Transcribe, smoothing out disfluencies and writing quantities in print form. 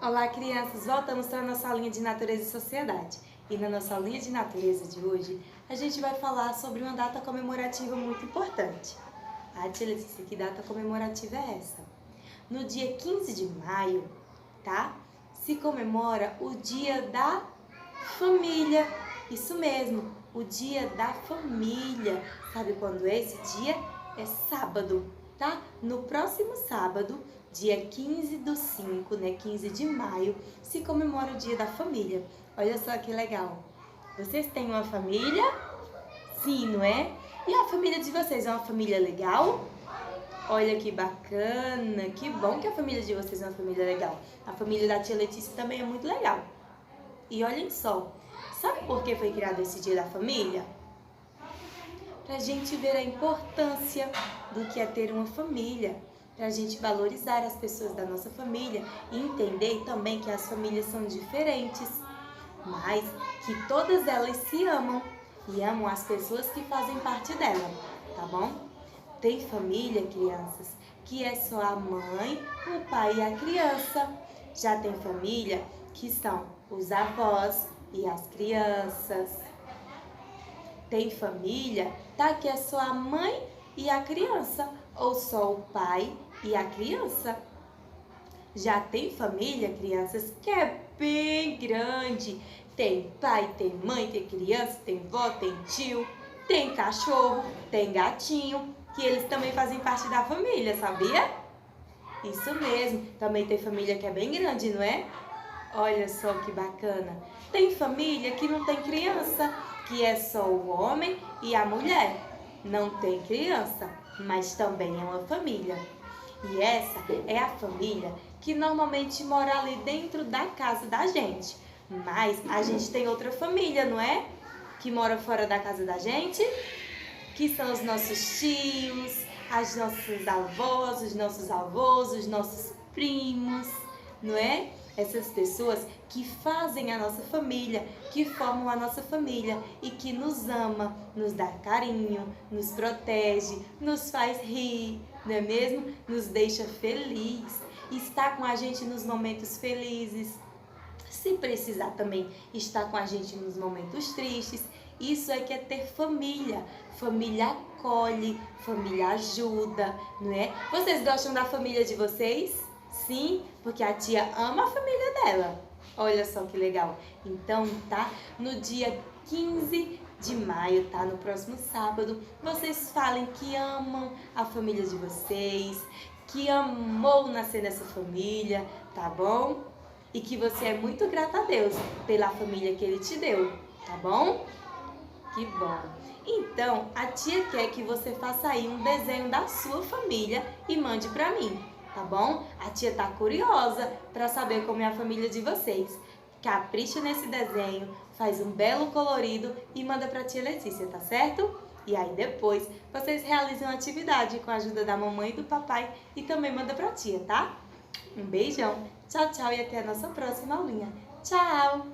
Olá, crianças! Voltamos para a nossa aulinha de Natureza e Sociedade. E na nossa aulinha de Natureza de hoje, a gente vai falar sobre uma data comemorativa muito importante. Ah, tia Letícia, que data comemorativa é essa? No dia 15 de maio, tá? Se comemora o Dia da Família. Isso mesmo, o Dia da Família. Sabe quando é esse dia? É sábado, tá? No próximo sábado, dia 15/5, né? 15 de maio, se comemora o Dia da Família. Olha só que legal. Vocês têm uma família? Sim, não é? E a família de vocês é uma família legal? Olha que bacana, que bom que a família de vocês é uma família legal. A família da tia Letícia também é muito legal. E olhem só, sabe por que foi criado esse Dia da Família? Pra gente ver a importância do que é ter uma família, pra gente valorizar as pessoas da nossa família e entender também que as famílias são diferentes, mas que todas elas se amam e amam as pessoas que fazem parte dela, tá bom? Tem família, crianças, que é só a mãe, o pai e a criança. Já tem família que são os avós e as crianças. Tem família, tá, que é só a mãe e a criança, ou só o pai e a criança. Já tem família, crianças, que é bem grande. Tem pai, tem mãe, tem criança, tem vó, tem tio, tem cachorro, tem gatinho, que eles também fazem parte da família, sabia? Isso mesmo, também tem família que é bem grande, não é? Olha só que bacana. Tem família que não tem criança, que é só o homem e a mulher. Não tem criança, mas também é uma família. E essa é a família que normalmente mora ali dentro da casa da gente. Mas a gente tem outra família, não é? Que mora fora da casa da gente, que são os nossos tios, as nossas avós, os nossos avós, os nossos primos, não é? Essas pessoas que fazem a nossa família, que formam a nossa família e que nos ama, nos dá carinho, nos protege, nos faz rir, não é mesmo? Nos deixa feliz, está com a gente nos momentos felizes. Se precisar também estar com a gente nos momentos tristes. Isso é que é ter família. Família acolhe, família ajuda, não é? Vocês gostam da família de vocês? Sim, porque a tia ama a família dela. Olha só que legal. Então, tá? No dia 15 de maio, tá? No próximo sábado, vocês falem que amam a família de vocês, que amou nascer nessa família, tá bom? E que você é muito grata a Deus pela família que Ele te deu, tá bom? Que bom! Então, a tia quer que você faça aí um desenho da sua família e mande pra mim, tá bom? A tia tá curiosa pra saber como é a família de vocês. Capricha nesse desenho, faz um belo colorido e manda pra tia Letícia, tá certo? E aí depois vocês realizam a atividade com a ajuda da mamãe e do papai e também manda pra tia, tá? Um beijão, tchau, tchau e até a nossa próxima aulinha. Tchau!